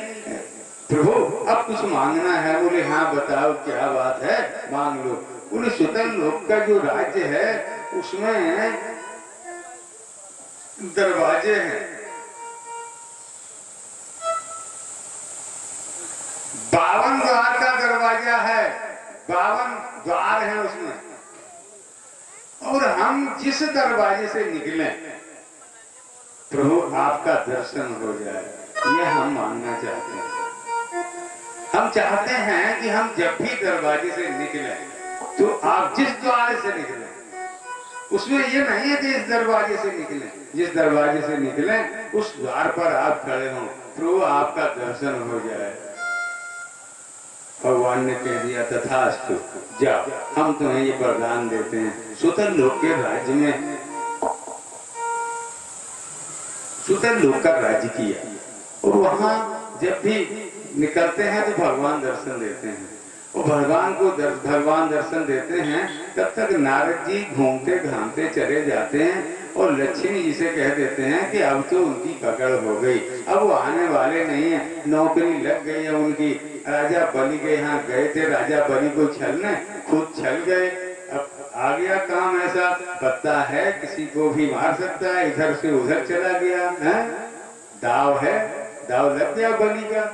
प्रभु अब कुछ मांगना है। बोले हाँ बताओ क्या बात है, मांग लो। बोले सुतल लोक का जो राज्य है उसमें दरवाजे हैं, 52 द्वार का दरवाजा है, 52 द्वार है उसमें, और हम जिस दरवाजे से निकले प्रभु आपका दर्शन हो जाए, ये हम मांगना चाहते हैं। हम चाहते हैं कि हम जब भी दरवाजे से निकले तो आप जिस द्वार से निकले उसमें ये नहीं है कि इस दरवाजे से निकले, जिस दरवाजे से निकले उस द्वार पर आप खड़े हो, प्रभु आपका दर्शन हो जाए। भगवान ने कह दिया तथास्तु, जाओ हम तुम्हें ये वरदान देते हैं, सुतल लोक के राज्य में सुतन लोक का राज्य किया। और वहां जब भी निकलते हैं तो भगवान दर्शन देते हैं, और भगवान दर्शन देते हैं। तब तक नारद जी घूमते घामते चले जाते हैं और लक्ष्मी जी से कह देते हैं कि अब तो उनकी पकड़ हो गई, अब वो आने वाले नहीं है, नौकरी लग गई है उनकी। राजा बलि के यहाँ गए थे, राजा बलि को छलने, खुद छल गए। अब आ गया काम ऐसा, पता है किसी को भी मार सकता है, इधर से उधर चला गया है, दाव है, दाव लग गया बलि का।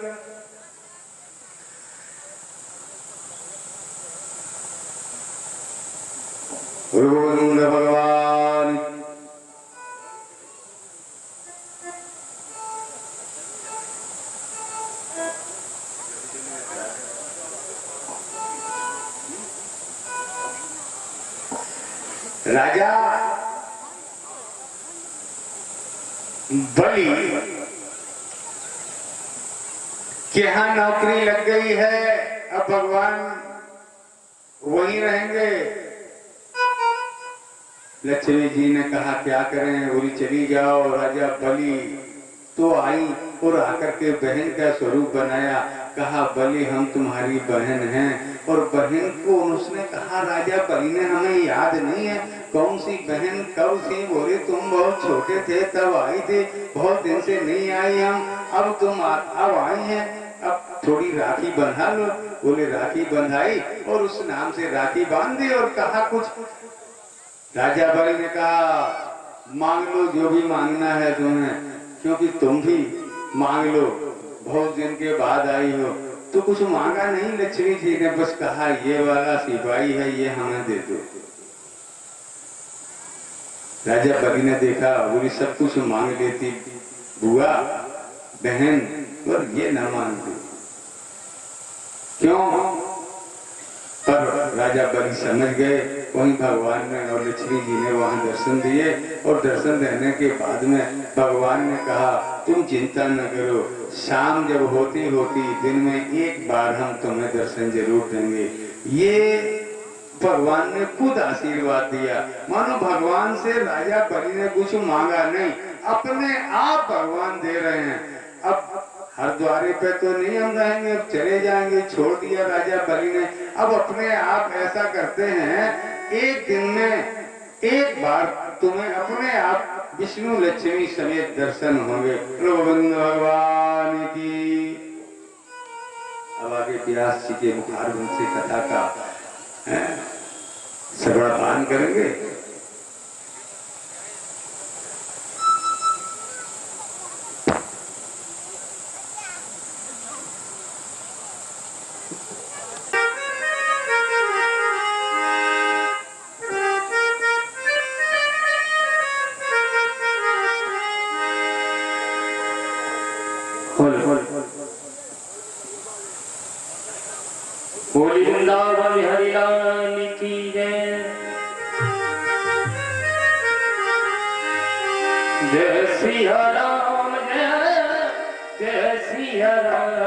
गोविंद भगवान राजा बलि के यहाँ नौकरी लग गई है, अब भगवान वहीं रहेंगे। लक्ष्मी जी ने कहा क्या करें, बोली चली जाओ। राजा बलि तो आई और आकर के बहन का स्वरूप बनाया, कहा बलि हम तुम्हारी बहन हैं। और बहन को उसने कहा, राजा बलि ने हमें याद नहीं है, कौन सी बहन कब थी? बोले तुम बहुत छोटे थे तब आई थी, बहुत दिन से नहीं आई हम, अब तुम अब आई हैं, अब थोड़ी राखी बंधा लो। बोले राखी बंधाई और उस नाम से राखी बांध दी और कहा कुछ। राजा बलि ने कहा मांग लो जो भी मांगना है तुम्हें, क्योंकि तुम भी मांग लो, बहुत दिन के बाद आई हो। तो कुछ मांगा नहीं, लक्ष्मी जी ने बस कहा ये वाला सिपाही है, ये हमें दे दो। राजा बलि ने देखा, बोली सब कुछ मांग लेती बुआ बहन, और ये न मांगती क्यों? पर राजा बलि समझ गए, वहीं भगवान ने और लक्ष्मी जी ने वहां दर्शन दिए। और दर्शन देने के बाद में भगवान ने कहा तुम चिंता न करो, शाम जब होती होती दिन में एक बार हम तुम्हें दर्शन जरूर देंगे। ये भगवान ने खुद आशीर्वाद दिया, मानो भगवान से राजा बलि ने कुछ मांगा नहीं, अपने आप भगवान दे रहे हैं। अब हरद्वारे पे तो नहीं हम रहेंगे, अब चले जाएंगे, छोड़ दिया राजा बलि ने। अब अपने आप ऐसा करते हैं, एक दिन में एक बार तुम्हें अपने आप विष्णु लक्ष्मी समेत दर्शन होंगे। गोविंद भगवान की। अब आगे व्यास जी के मुखार से कथा का श्रवण पान करेंगे। बोली वृंदावन हरि लाल की जय। जय सिया राम जय सिया राम।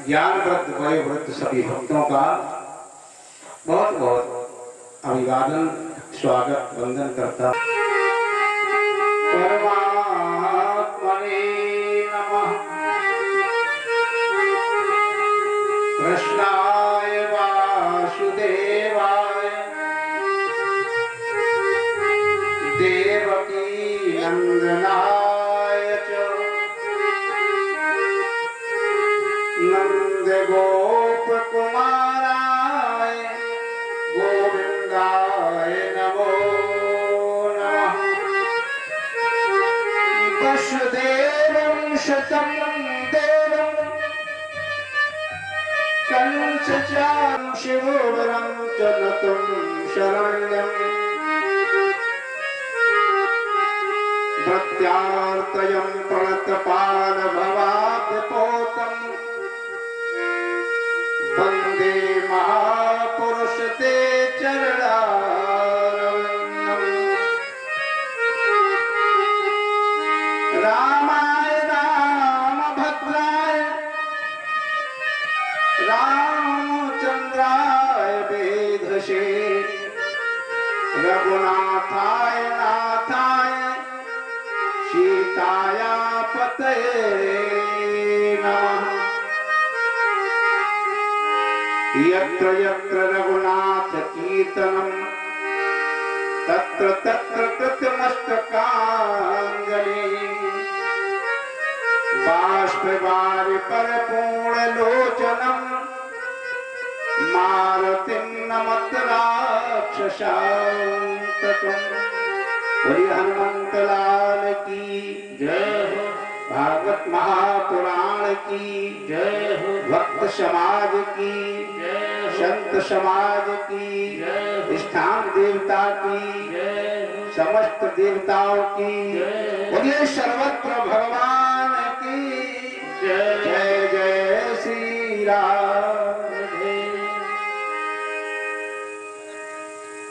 ज्ञान वृद्ध वयोवृद्ध सभी भक्तों का बहुत बहुत अभिवादन स्वागत वंदन करता। परमात्मने नमः। कृष्णाय वासुदेवाय देवकी नंदनाय च नंद गोप कुमाराय गोविंदाय नमो नमः। वसुदेवं शतं देवं कंसचारं शिवोवरं च नतं शरण्यम् प्रत्यार्तयं प्रणतपालभवाब्धपोतम् वन्दे महापुरुष ते चरणारविन्दम्। रामाय रामभद्राय रामचन्द्राय वेधसे रघुनाथाय नाथाय सीताया पतये नमः। यत्र यत्र रघुनाथ कीर्तनं तत्र तत्र कृतमस्तकाञ्जलिः। बाष्पवारि परिपूर्णलोचनं मारुतिं नमत राक्षसान्तकम्। बोलिए हनुमंत लाल की जय हो। भागवत महापुराण की जय हो। भक्त समाज की जय हो। संत समाज की जय हो। स्थान देवता की जय हो। समस्त देवताओं की जय। बोलिए सर्वत्र भगवान की जय। जय जय श्री राम।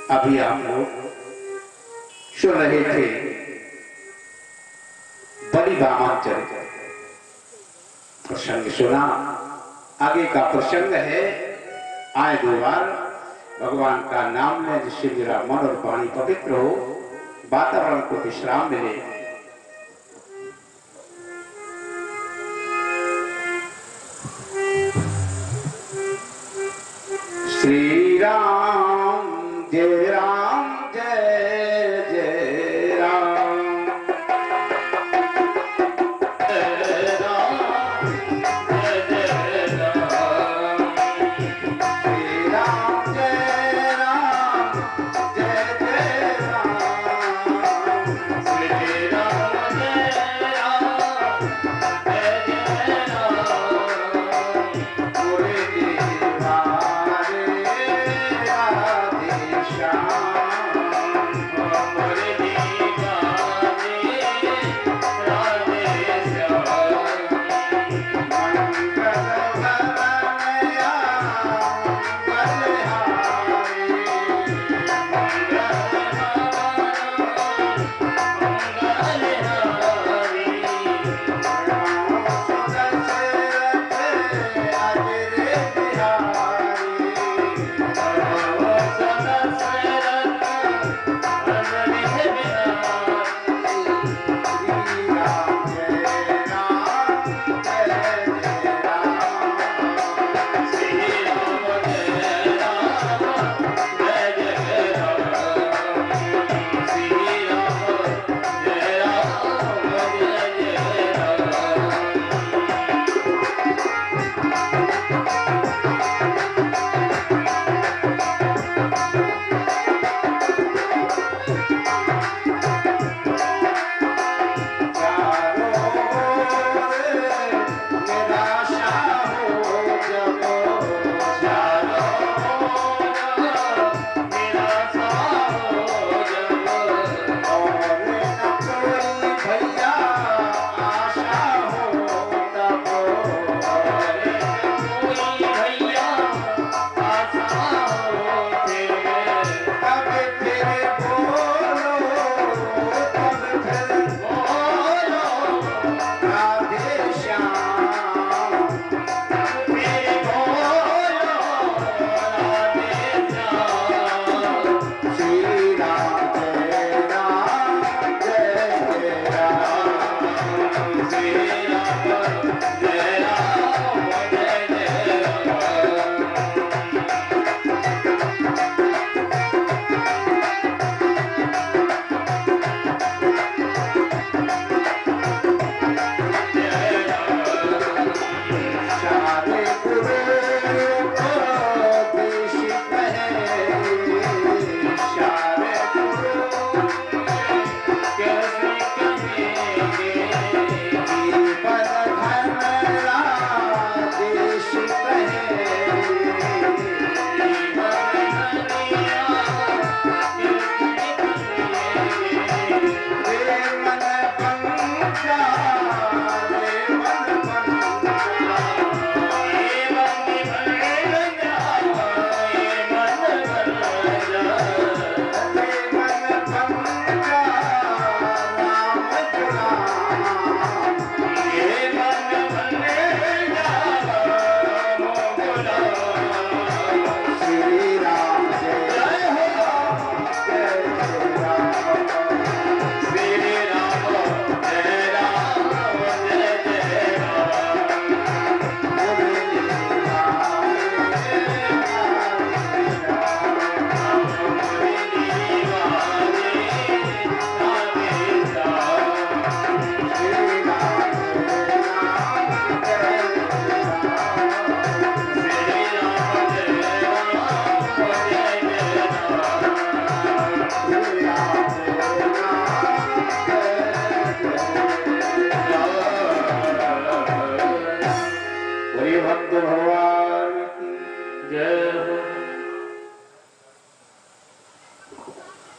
अभी आप लोग सुन रहे थे बलि वामाचरित प्रसंग सुना। आगे का प्रसंग है आए दो बार भगवान का नाम लें जिससे मेरा मन और वाणी पवित्र हो, वातावरण को विश्राम मिले। श्री राम जय राम जय जय राम। जय राम जय जय राम। श्री राम जय राम जय जय राम। श्री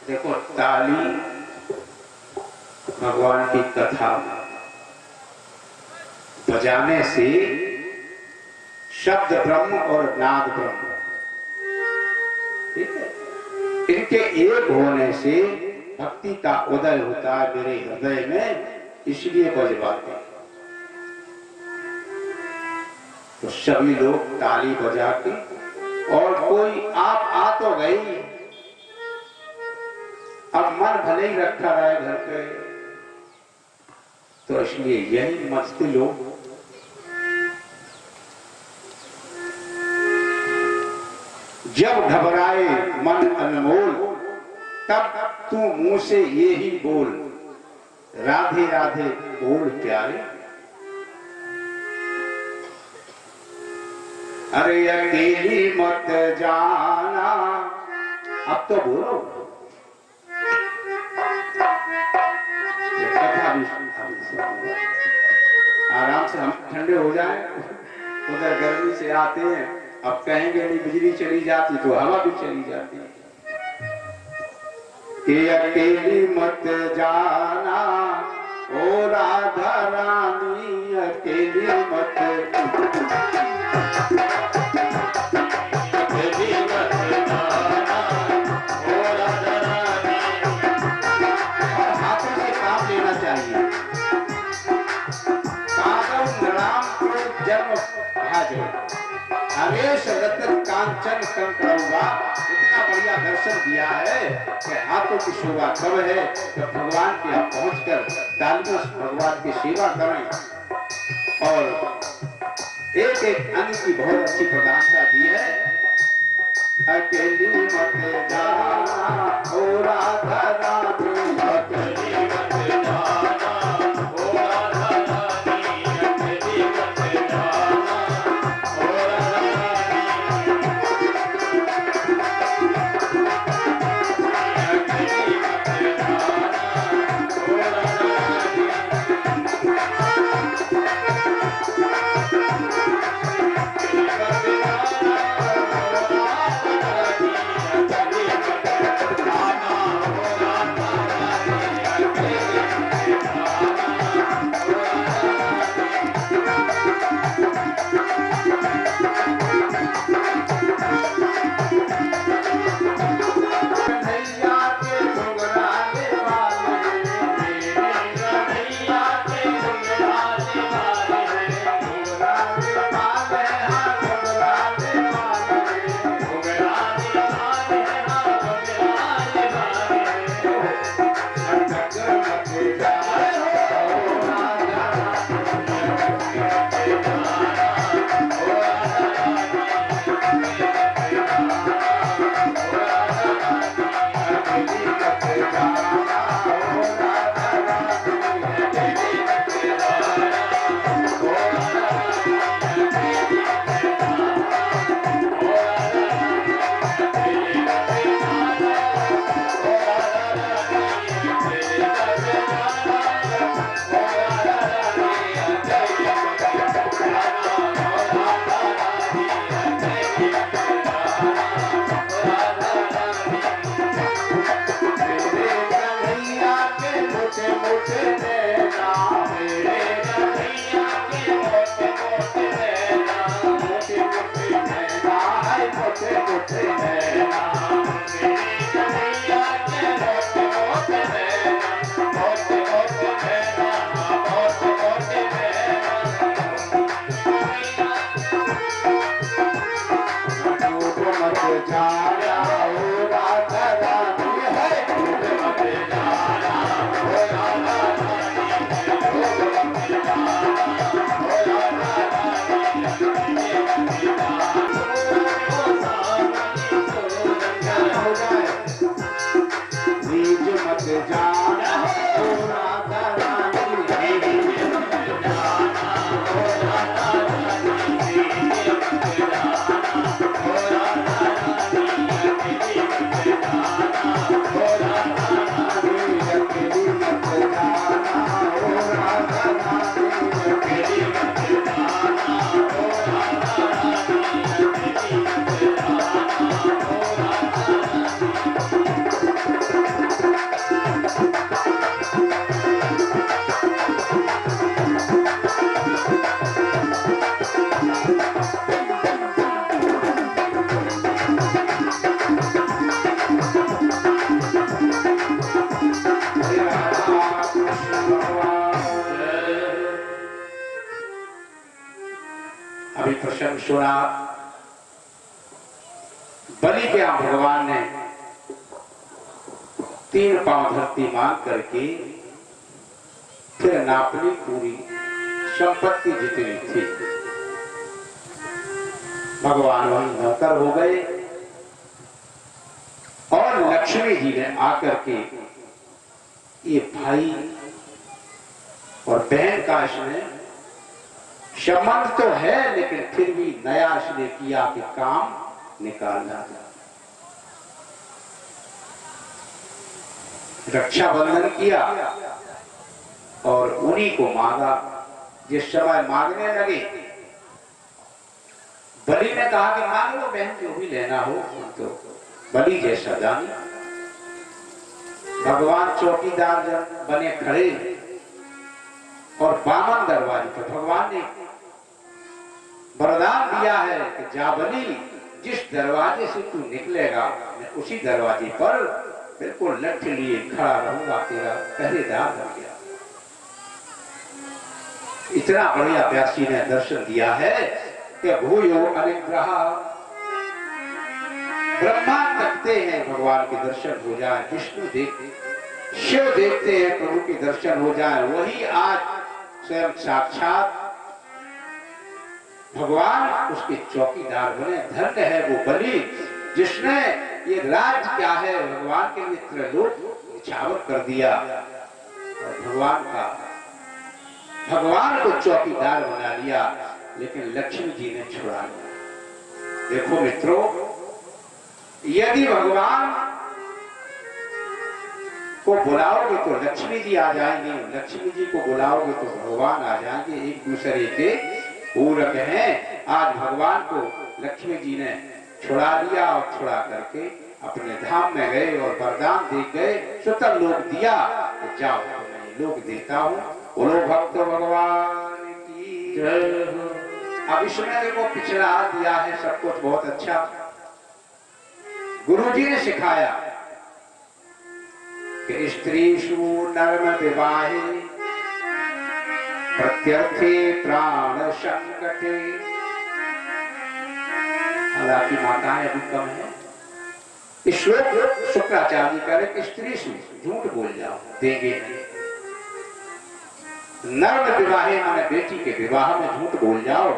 देखो ताली भगवान की कथा बजाने से शब्द ब्रह्म और नाद ब्रह्म, ठीक है, इनके एक होने से भक्ति का उदय होता है मेरे हृदय में, इसलिए बजवाते हैं। तो सभी लोग ताली बजा के, और कोई आप आ तो गई, अब मन भले ही रखा रहे घर पे, तो इसलिए यही मस्ती लोग जब घबराए मन अनमोल, तब तू मुंह से ये ही बोल, राधे राधे बोल प्यारे। अरे अकेली मत जाना, अब तो बोलो, कथा भी आराम से हम ठंडे हो जाए। उधर गर्मी से आते हैं, अब कहेंगे नहीं बिजली चली जाती तो हवा भी चली जाती है। कि अकेली मत जाना ओ राधा रानी, अकेली मत हमेश रतन कांचन कंकड़ुआ, इतना बढ़िया दर्शन दिया है कि हाथों की शोभा कब है तो भगवान के यहाँ पहुंचकर तालियों से भगवान की सेवा करें। और एक एक अंग की बहुत अच्छी प्रधानता दी है। अकेली मत जाना ओ राधा रानी, अकेली मत जाना ओ राधा रानी, अकेली मत जाना ओ राधा रानी, अकेली मत जाना ओ राधा प्रसंग सुना। बलि के भगवान ने 3 पांव धरती मांग करके फिर नापनी पूरी संपत्ति जितनी थी, भगवान वहीं नौकर हो गए और लक्ष्मी जी ने आकर के ये भाई और बहन का इसने संबंध तो है, लेकिन फिर भी नया इसने किया कि काम निकालना था। रक्षाबंधन किया और उन्हीं को मांगा। जिस समय मांगने लगे, बलि ने कहा कि मांग लो बहन, जो भी लेना हो। तो बलि जैसा जानी भगवान चौकीदार जब बने खड़े और बामन दरवाजे पर भगवान ने वरदान दिया है कि जा बलि, जिस दरवाजे से तू निकलेगा मैं उसी दरवाजे पर बिल्कुल लठ लिए खड़ा रहूंगा, तेरा पहरेदार बन गया। इतना बढ़िया व्यासी ने दर्शन दिया है कि भूयो अनुग्रह, ब्रह्मा तकते हैं भगवान के दर्शन हो जाए, विष्णु देखते, शिव देखते हैं प्रभु के दर्शन हो जाए। वही आज स्वयं साक्षात भगवान उसके चौकीदार बने। धन्य है वो बलि जिसने ये राज्य क्या है भगवान के लिए त्रैलोक निछावर कर दिया और भगवान को चौकीदार बना लिया, लेकिन लक्ष्मी जी ने छुड़ा लिया। देखो मित्रों, यदि भगवान को बुलाओगे तो लक्ष्मी जी आ जाएंगे, लक्ष्मी जी को बुलाओगे तो भगवान आ जाएंगे। एक दूसरे के पूरक हैं। आज भगवान को लक्ष्मी जी ने छुड़ा लिया और छुड़ा करके अपने धाम में गए और वरदान दे गए। सुतल लोक दिया तो जाओ, मैं लोक देता हूँ। बोलो भक्त भगवान की जय। अब इसमें देखो पिछड़ा दिया है सब कुछ बहुत अच्छा। गुरु जी ने सिखाया कि स्त्रीषु नर्म विवाहे प्रत्यर्थे प्राण संकटे। हालांकि माताएं अभी कम है। इस श्लोक शुक्राचार्य करे कि स्त्री से झूठ बोल जाओ, देंगे नहीं। नर्म विवाहे माने बेटी के विवाह में झूठ बोल जाओ,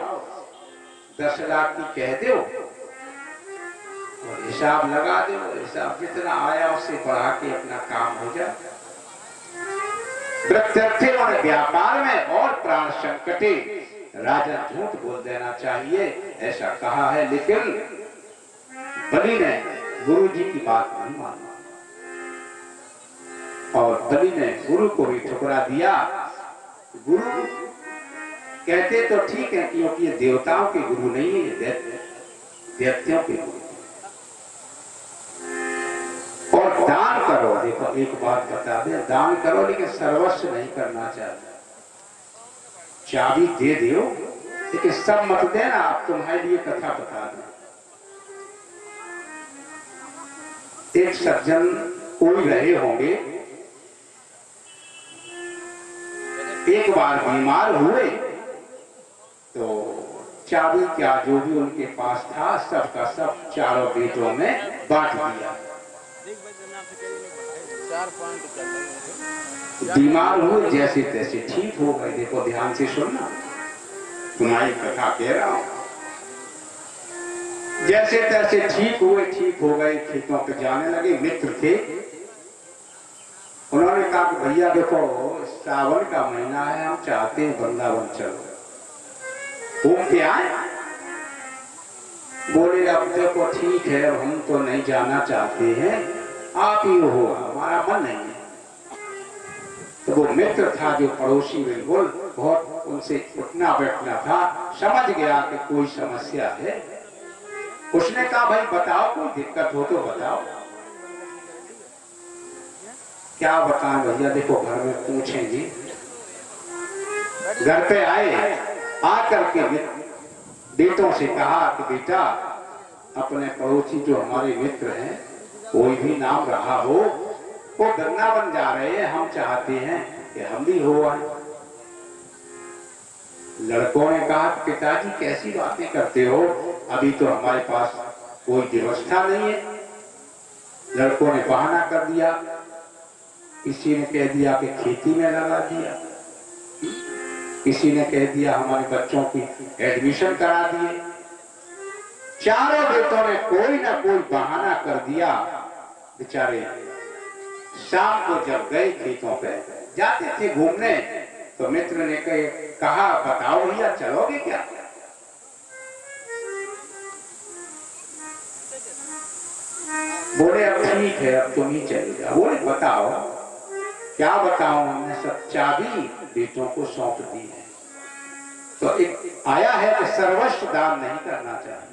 10 लाख की कह दो और हिसाब लगा दो, हिसाब जितना आया उससे बढ़ा के अपना काम हो जाए। प्रत्यर्थे माने व्यापार में और प्राण संकटे, राजा झूठ बोल देना चाहिए ऐसा कहा है। लेकिन बलि ने गुरु जी की बात नहीं मानी और बलि ने गुरु को भी ठुकरा दिया। गुरु कहते तो ठीक है क्योंकि ये देवताओं के गुरु नहीं है, ये दैत्यों के गुरु। और दान करो, देखो एक बात बता दे, दान करो लेकिन सर्वस्व नहीं करना चाहिए। चाबी दे दो लेकिन सब मत देना। आप तुम्हारे लिए कथा बता दो। एक सज्जन कोई रहे होंगे, एक बार बीमार हुए तो चाबी क्या जो भी उनके पास था सबका सब चारों बेटों में बांट दिया। बीमार हुए जैसे तैसे ठीक हो गए। देखो ध्यान से सुनना, तुम्हारी कथा कह रहा हूं। जैसे तैसे ठीक हुए, ठीक हो गए, खेतों पे जाने लगे। मित्र थे, उन्होंने कहा कि भैया देखो सावन का महीना है, हम चाहते हैं वृंदावन चलो, घूम के आए। बोले अब देखो ठीक है, हम तो नहीं जाना चाहते हैं, आप ही हो, हमारा मन नहीं है। तो वो मित्र था जो पड़ोसी, बिल्कुल बहुत उनसे उठना बैठना था, समझ गया कि कोई समस्या है। उसने कहा भाई बताओ, कोई दिक्कत हो तो बताओ। क्या बताएं भैया, देखो घर में पूछेंगे। घर पे आए, आकर के बेटों से कहा कि बेटा अपने पड़ोसी जो हमारे मित्र हैं, कोई भी नाम रहा हो, वो वृंदावन जा रहे हैं, हम चाहते हैं कि हम भी हो आए। लड़कों ने कहा कि पिताजी कैसी बातें करते हो, अभी तो हमारे पास कोई व्यवस्था नहीं है। लड़कों ने बहाना कर दिया, किसी ने कह दिया कि खेती में लगा दिया, किसी ने कह दिया हमारे बच्चों की एडमिशन करा दिए। चारों बेटों ने कोई ना कोई बहाना कर दिया। बेचारे शाम को जब गए खेतों पे, जाते थे घूमने, तो मित्र ने कहा बताओ भैया चलोगे क्या? बोले अब ठीक है, अब तुम ही चले जाओ। बोले बताओ क्या बताओ? हमने सब चाबी बेटों को सौंप दी है, तो एक आया है कि सर्वस्व दान नहीं करना चाहिए।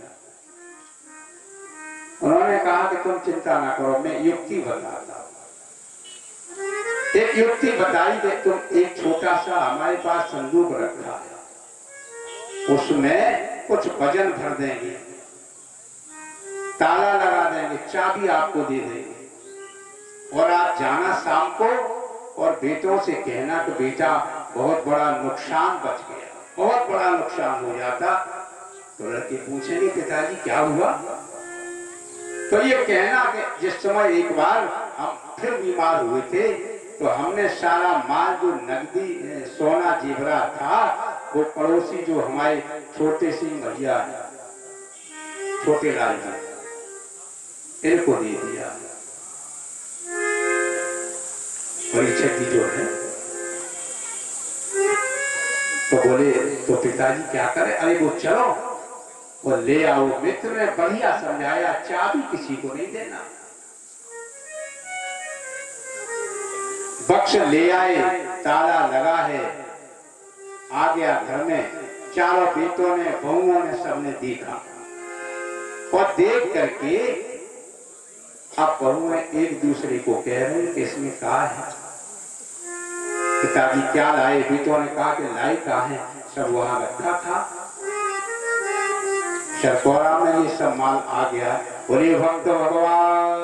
उन्होंने कहा कि तुम चिंता ना करो, मैं युक्ति बताता हूं। एक युक्ति बताई कि तुम एक छोटा सा हमारे पास संदूक रखा है, उसमें कुछ वजन भर देंगे, ताला लगा देंगे, चाबी आपको दे देंगे, और आप जाना शाम को और बेटों से कहना कि बेटा बहुत बड़ा नुकसान बच गया, बहुत बड़ा नुकसान हो जाता। तो लड़के पूछेंगे पिताजी क्या हुआ? तो ये कहना कि जिस समय एक बार हम फिर बीमार हुए थे, तो हमने सारा माल जो नकदी सोना जेवरा था, वो पड़ोसी जो हमारे छोटे सिंह भैया छोटे लाल जी, इनको दे दिया। परीक्षा की जो है, तो बोले तो पिताजी क्या करे? अरे वो चलो वो ले आओ। मित्र ने बढ़िया समझाया, चाबी किसी को नहीं देना। बक्स ले आए, ताला लगा है, आ गया घर में। चारों बेटों ने, बहुओं ने, सबने देखा, और देख करके अब बहुएं एक दूसरे को कह रहे हैं कि इसमें क्या है? पिताजी क्या लाए? बेटों ने कहा कि लाई क्या है, सब वहां रखा था, शरकोरा में ये सब माल आ गया। बोले भक्त भगवान